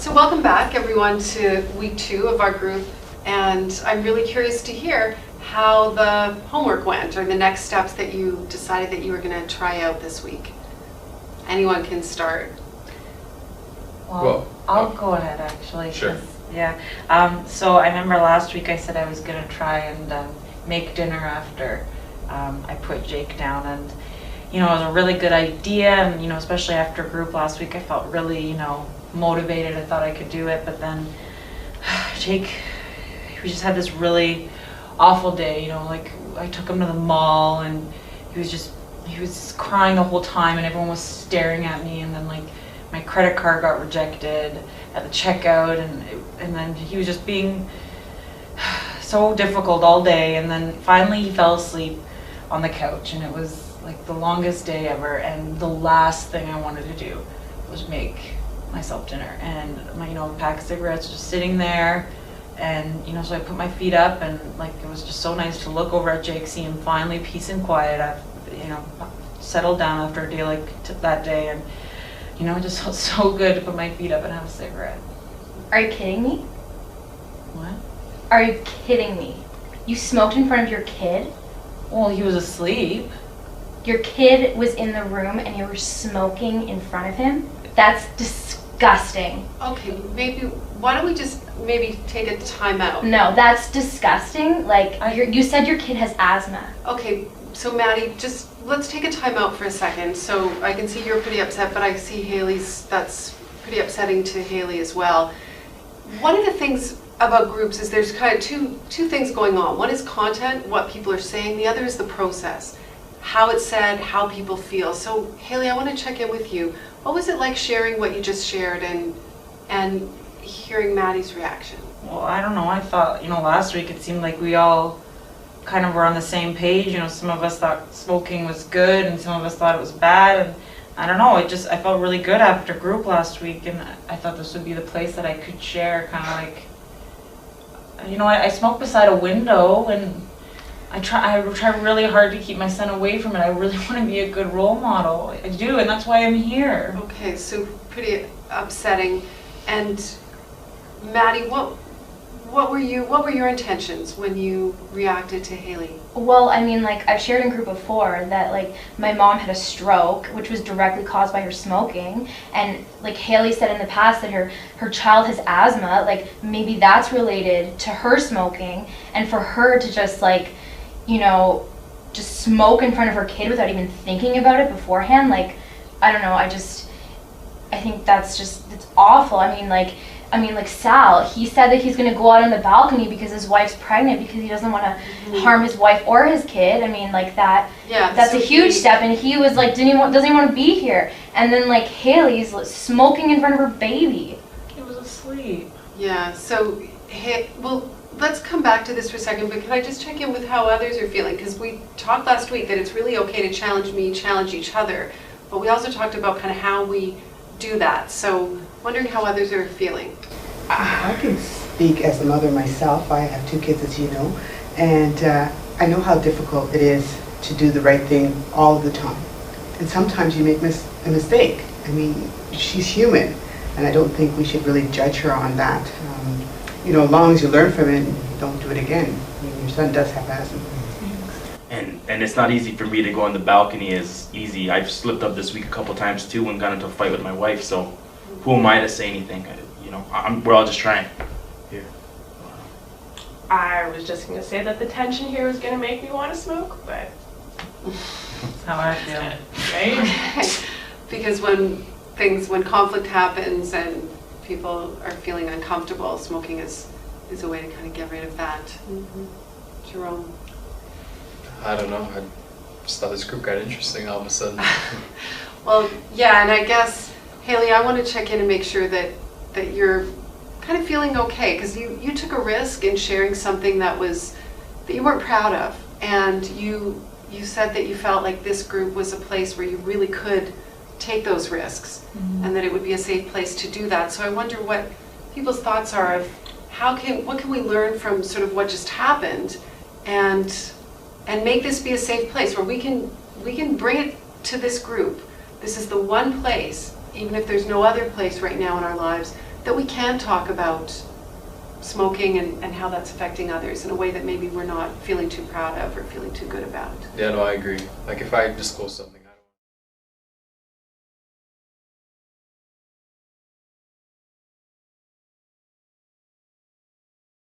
So welcome back, everyone, to week 2 of our group, and I'm really curious to hear how the homework went, or the next steps that you decided that you were going to try out this week. Anyone can start. Well, I'll go ahead, actually. Sure. Yeah. So I remember last week I said I was going to try and make dinner after I put Jake down, and it was a really good idea, and especially after group last week I felt really motivated. I thought I could do it, but then Jake, we just had this really awful day. Like I took him to the mall and he was just crying the whole time, and everyone was staring at me, and then like my credit card got rejected at the checkout, and then he was just being so difficult all day, and then finally he fell asleep on the couch, and it was like the longest day ever, and the last thing I wanted to do was make myself dinner, and my pack of cigarettes just sitting there, and so I put my feet up, and like it was just so nice to look over at Jake, see him finally peace and quiet. I've settled down after a day like that day, and it just felt so good to put my feet up and have a cigarette. Are you kidding me? What? Are you kidding me? You smoked in front of your kid? Well, he was asleep. Your kid was in the room and you were smoking in front of him? That's disgusting. Okay, maybe, why don't we just maybe take a time out? No, that's disgusting. Like, you said your kid has asthma. Okay, so Maddie, just let's take a time out for a second. So I can see you're pretty upset, but I see that's pretty upsetting to Haley as well. One of the things about groups is there's kind of two things going on. One is content, what people are saying. The other is the process, how it's said, how people feel. So Haley, I want to check in with you. What was it like sharing what you just shared and hearing Maddie's reaction? Well, I don't know. I thought, last week it seemed like we all kind of were on the same page. Some of us thought smoking was good, and some of us thought it was bad, and I don't know, I felt really good after group last week, and I thought this would be the place that I could share, kind of like, I smoke beside a window, and I try really hard to keep my son away from it. I really want to be a good role model. I do, and that's why I'm here. Okay, so pretty upsetting. And Maddie, what were your intentions when you reacted to Haley? Well, I mean, like, I've shared in group before that, like, my mom had a stroke, which was directly caused by her smoking, and, like, Haley said in the past that her child has asthma, like, maybe that's related to her smoking, and for her to just, like, just smoke in front of her kid without even thinking about it beforehand, like, I don't know, I think it's awful. I mean, like, Sal, he said that he's going to go out on the balcony because his wife's pregnant, because he doesn't want to harm his wife or his kid. I mean, like, that's so a huge step, and he was like, doesn't even want to be here. And then, like, Haley's smoking in front of her baby. He was asleep. Yeah, so, well, let's come back to this for a second, but can I just check in with how others are feeling? Because we talked last week that it's really okay to challenge each other, but we also talked about kind of how we do that. So, wondering how others are feeling. I can speak as a mother myself. I have 2 kids, as you know, and I know how difficult it is to do the right thing all the time. And sometimes you make a mistake. I mean, she's human, and I don't think we should really judge her on that. As long as you learn from it, don't do it again. I mean, your son does have asthma. And it's not easy for me to go on the balcony as easy. I've slipped up this week a couple times too and got into a fight with my wife, so who am I to say anything? We're all just trying here. I was just going to say that the tension here was going to make me want to smoke, but That's how I feel. right? Because when conflict happens and people are feeling uncomfortable, smoking is a way to kind of get rid of that. Jerome? I don't know. I just thought this group got interesting all of a sudden. Well, yeah, and I guess, Haley, I want to check in and make sure that you're kind of feeling okay, because you took a risk in sharing something that you weren't proud of, and you said that you felt like this group was a place where you really could take those risks, and that it would be a safe place to do that. So I wonder what people's thoughts are of what can we learn from sort of what just happened, and make this be a safe place where we can bring it to this group. This is the one place, even if there's no other place right now in our lives, that we can talk about smoking and how that's affecting others in a way that maybe we're not feeling too proud of or feeling too good about. Yeah, no, I agree. Like if I disclose something